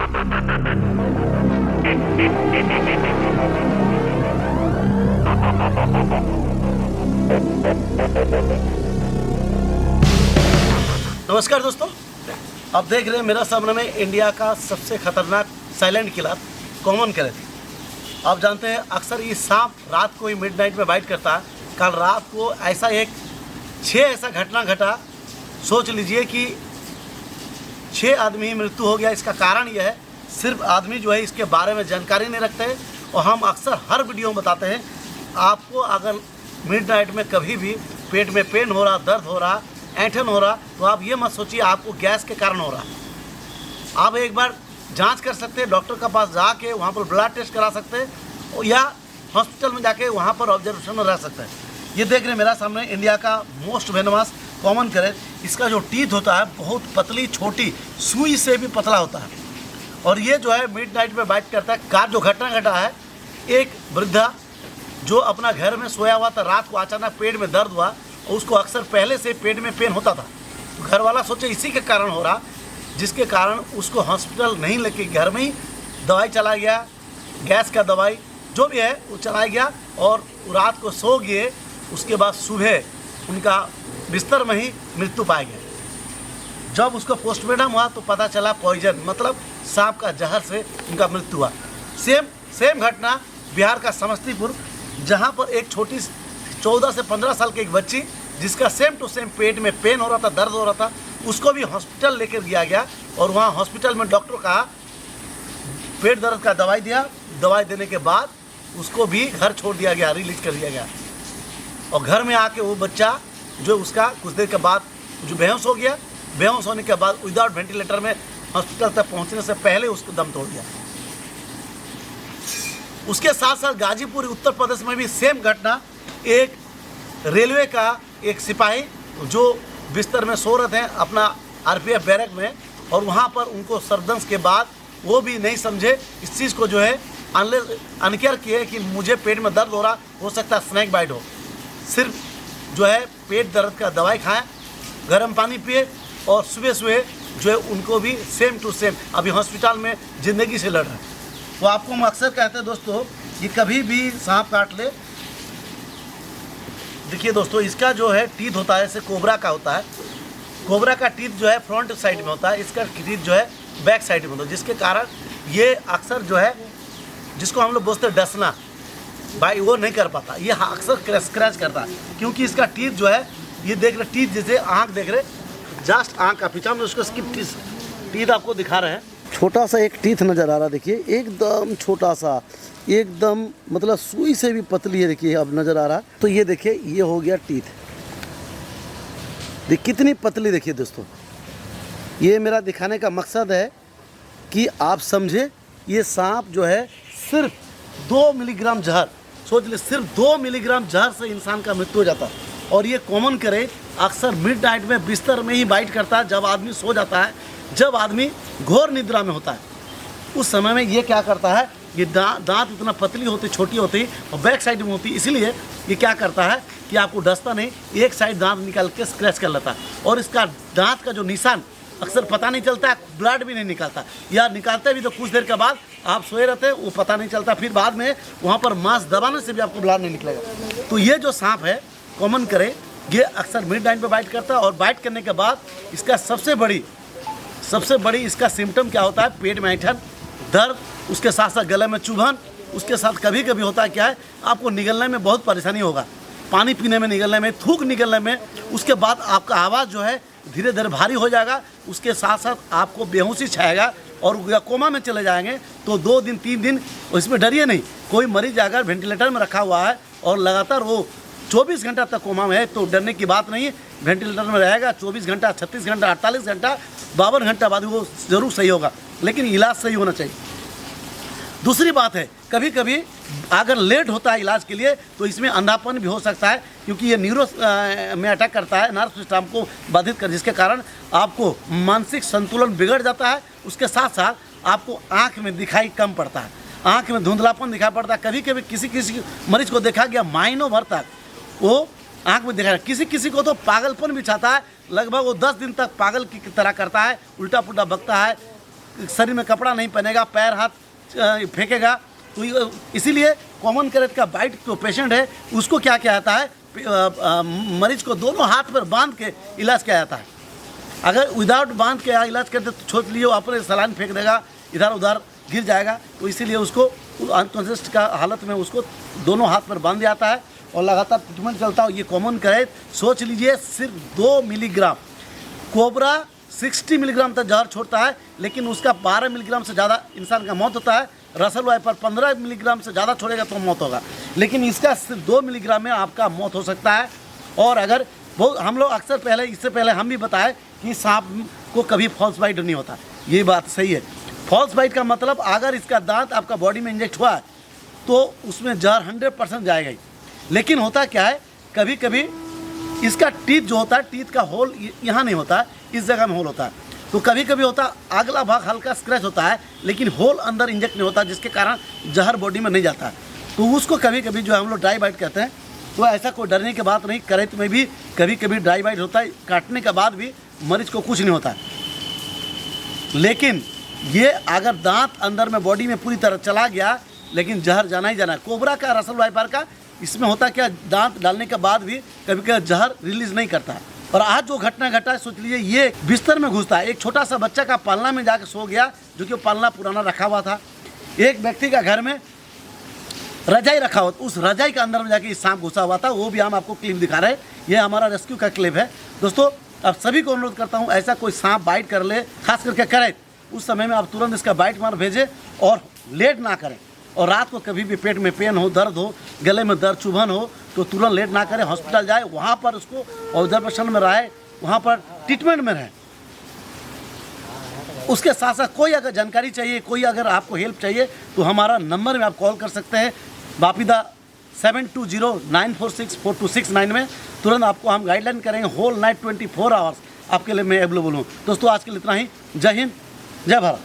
नमस्कार दोस्तों, आप देख रहे हैं मेरा सामने में इंडिया का सबसे खतरनाक साइलेंट किलर कॉमन करेट। आप जानते हैं अक्सर ये सांप रात को ही मिडनाइट में बाइट करता है। कल रात को ऐसा ऐसा घटना घटा, सोच लीजिए कि 6 आदमी मृत्यु हो गया। इसका कारण यह है सिर्फ आदमी जो है इसके बारे में जानकारी नहीं रखते हैं। और हम अक्सर हर वीडियो में बताते हैं आपको, अगर मिडनाइट में कभी भी पेट में पेन हो रहा, दर्द हो रहा, ऐंठन हो रहा, तो आप ये मत सोचिए आपको गैस के कारण हो रहा। आप एक बार जांच कर सकते हैं, डॉक्टर के पास जाके वहाँ पर ब्लड टेस्ट करा सकते हैं या हॉस्पिटल में जाके वहाँ पर ऑब्जर्वेशन में रह सकते हैं। ये देख रहे हैं मेरा सामने इंडिया का मोस्ट वेनमस कॉमन करेट। इसका जो टीथ होता है बहुत पतली, छोटी, सुई से भी पतला होता है। और ये जो है मिडनाइट में बाइट करता है। का जो घटना घटा है, एक वृद्धा जो अपना घर में सोया हुआ था, रात को अचानक पेट में दर्द हुआ और उसको अक्सर पहले से पेट में पेन होता था। घर वाला सोचे इसी के कारण हो रहा, जिसके कारण उसको हॉस्पिटल नहीं लेके घर में ही दवाई चला गया, गैस का दवाई जो भी है वो चलाया गया और रात को सो गए। उसके बाद सुबह उनका बिस्तर में ही मृत्यु पाया गया। जब उसको पोस्टमार्टम हुआ तो पता चला पॉइजन, मतलब सांप का जहर से उनका मृत्यु हुआ। सेम घटना बिहार का समस्तीपुर, जहाँ पर एक छोटी 14 से 15 साल की एक बच्ची जिसका सेम टू सेम पेट में पेन हो रहा था, दर्द हो रहा था, उसको भी हॉस्पिटल लेकर गया और वहाँ हॉस्पिटल में डॉक्टर का पेट दर्द का दवाई दिया। दवाई देने के बाद उसको भी घर छोड़ दिया गया, रिलीज कर दिया गया। और घर में आके वो बच्चा जो उसका कुछ देर के बाद जो बेहोश हो गया, बेहोश होने के बाद विदाउट वेंटिलेटर में हॉस्पिटल तक पहुँचने से पहले उसको दम तोड़ दिया। उसके साथ साथ गाजीपुर उत्तर प्रदेश में भी सेम घटना, एक रेलवे का एक सिपाही जो बिस्तर में सो रहे थे अपना आरपीएफ बैरक में, और वहाँ पर उनको सर्दंस के बाद वो भी नहीं समझे इस चीज़ को, जो है अनकेयर किए कि मुझे पेट में दर्द हो सकता है स्नैक बाइट हो। सिर्फ जो है पेट दर्द का दवाई खाएं, गर्म पानी पिए और सुबह जो है उनको भी सेम टू सेम अभी हॉस्पिटल में ज़िंदगी से लड़ रहे हैं। तो आपको हम अक्सर कहते हैं दोस्तों कि कभी भी सांप काट ले, देखिए दोस्तों इसका जो है टीथ होता है जैसे कोबरा का होता है। कोबरा का टीथ जो है फ्रंट साइड में होता है, इसका टीथ जो है बैक साइड में होता है, जिसके कारण ये अक्सर जो है जिसको हम लोग बोलते हैं डसना भाई, वो नहीं कर पाता। ये अक्सर स्क्रैच करता है क्योंकि इसका टीथ जो है, ये देख रहे टीथ जैसे आँख देख रहे, जस्ट आँख का पीछा में उसको स्किप टीथ आपको दिखा रहे हैं। छोटा सा एक टीथ नज़र आ रहा है, देखिए एकदम छोटा सा, एकदम मतलब सुई से भी पतली है। देखिए अब नज़र आ रहा है, तो ये देखिए ये हो गया टीथ, देखिए कितनी पतली। देखिए दोस्तों ये मेरा दिखाने का मकसद है कि आप समझे ये सांप जो है सिर्फ 2 मिलीग्राम जहर, सोच ले सिर्फ 2 मिलीग्राम जहर से इंसान का मृत्यु हो जाता है। और ये कॉमन करेट अक्सर मिड नाइट में बिस्तर में ही बाइट करता है, जब आदमी सो जाता है, जब आदमी घोर निद्रा में होता है, उस समय में ये क्या करता है, ये दांत इतना पतली होती, छोटी होती और बैक साइड में होती, इसलिए ये क्या करता है कि आपको डसता नहीं, एक साइड दांत निकाल के स्क्रैच कर लेता है। और इसका दांत का जो निशान अक्सर पता नहीं चलता है, ब्लड भी नहीं निकलता, या निकालते भी तो कुछ देर के बाद आप सोए रहते हैं, वो पता नहीं चलता, फिर बाद में वहाँ पर मांस दबाने से भी आपको ब्लड नहीं निकलेगा। तो ये जो सांप है कॉमन करे, ये अक्सर मिड नाइट में बाइट करता है। और बाइट करने के बाद इसका सबसे बड़ी इसका सिम्टम क्या होता है, पेट में ऐंठन, दर्द, उसके साथ साथ गले में चुभन, उसके साथ कभी कभी होता है क्या है, आपको निगलने में बहुत परेशानी होगा, पानी पीने में, निगलने में, थूक निकलने में। उसके बाद आपका आवाज़ जो है धीरे धीरे भारी हो जाएगा, उसके साथ साथ आपको बेहोशी छाएगा और या कोमा में चले जाएंगे। तो 2 दिन 3 दिन इसमें डरिए नहीं। कोई मरीज अगर वेंटिलेटर में रखा हुआ है और लगातार वो 24 घंटा तक कोमा में है तो डरने की बात नहीं है। वेंटिलेटर में रहेगा 24 घंटा, 36 घंटा, 48 घंटा, 52 घंटा बाद वो ज़रूर सही होगा, लेकिन इलाज सही होना चाहिए। दूसरी बात है, कभी कभी अगर लेट होता है इलाज के लिए तो इसमें अंधापन भी हो सकता है, क्योंकि ये न्यूरो में अटैक करता है, नर्व सिस्टम को बाधित कर, जिसके कारण आपको मानसिक संतुलन बिगड़ जाता है। उसके साथ साथ आपको आँख में दिखाई कम पड़ता है, आँख में धुंधलापन दिखाई पड़ता है। कभी कभी किसी मरीज को देखा गया महीनों भर तक वो आँख में दिखा, किसी को तो पागलपन भी छाता है, लगभग वो 10 दिन तक पागल की तरह करता है, उल्टा पुल्टा बकता है, शरीर में कपड़ा नहीं पहनेगा, पैर हाथ फेंकेगा। तो इसीलिए कॉमन करेक्ट का बाइट जो पेशेंट है उसको क्या किया जाता है, मरीज को दोनों हाथ पर बांध के इलाज किया जाता है। अगर विदाउट बांध के इलाज करते तो सोच लिए अपने सलाइन फेंक देगा, इधर उधर गिर जाएगा। तो इसीलिए उसको अनकॉन्शियस का हालत में उसको दोनों हाथ पर बांध जाता है और लगातार ट्रीटमेंट चलता है। ये कॉमन करेक्ट सोच लीजिए सिर्फ 2 मिलीग्राम। कोबरा 60 मिलीग्राम तक जहर छोड़ता है, लेकिन उसका 12 मिलीग्राम से ज़्यादा इंसान का मौत होता है। रसल वाइपर 15 मिलीग्राम से ज़्यादा छोड़ेगा तो मौत होगा, लेकिन इसका सिर्फ 2 मिलीग्राम में आपका मौत हो सकता है। और अगर वो हम लोग अक्सर पहले इससे पहले हम भी बताए कि सांप को कभी फॉल्स बाइट नहीं होता, ये बात सही है। फॉल्स बाइट का मतलब अगर इसका दांत आपका बॉडी में इंजेक्ट हुआ है तो उसमें जहर 100% जाएगा ही। लेकिन होता क्या है, कभी कभी इसका टीथ जो होता है, टीथ का होल यहाँ नहीं होता है, इस जगह में होल होता है। तो कभी कभी होता है अगला भाग हल्का स्क्रैच होता है, लेकिन होल अंदर इंजेक्ट नहीं होता, जिसके कारण जहर बॉडी में नहीं जाता है। तो उसको कभी कभी जो हम लोग ड्राई बाइट कहते हैं। तो ऐसा कोई डरने की बात नहीं, करेक्ट में भी कभी कभी ड्राई बाइट होता है, काटने के बाद भी मरीज को कुछ नहीं होता है। लेकिन ये अगर दांत अंदर में बॉडी में पूरी तरह चला गया, लेकिन जहर जाना ही जाना है। कोबरा का, रसल वाइपर का, इसमें होता क्या, दांत डालने के बाद भी कभी कभी जहर रिलीज नहीं करता है। और आज जो घटना घटा है, सोच लीजिए ये बिस्तर में घुसता है। एक छोटा सा बच्चा का पालना में जाकर सो गया, जो कि पालना पुराना रखा हुआ था। एक व्यक्ति का घर में रजाई रखा हुआ, उस रजाई के अंदर में जाके सांप घुसा हुआ था। वो भी हम आपको क्लिप दिखा रहे हैं, ये हमारा रेस्क्यू का क्लिप है। दोस्तों अब सभी को अनुरोध करता हूँ, ऐसा कोई सांप बाइट कर ले, खास करके करे, उस समय में आप तुरंत इसका बाइट मार भेजें और लेट ना करें। और रात को कभी भी पेट में पेन हो, दर्द हो, गले में दर्द, चुभन हो, तो तुरंत लेट ना करें, हॉस्पिटल जाए, वहाँ पर उसको ऑब्जर्वेशन में रहे, वहाँ पर ट्रीटमेंट में रहे। उसके साथ साथ कोई अगर जानकारी चाहिए, कोई अगर आपको हेल्प चाहिए, तो हमारा नंबर में आप कॉल कर सकते हैं, वापिदा 7209464269 में। तुरंत आपको हम गाइडलाइन करेंगे, होल नाइट 24 आवर्स आपके लिए मैं अवेलेबल हूँ। दोस्तों आज के लिए इतना ही। जय हिंद, जय भारत।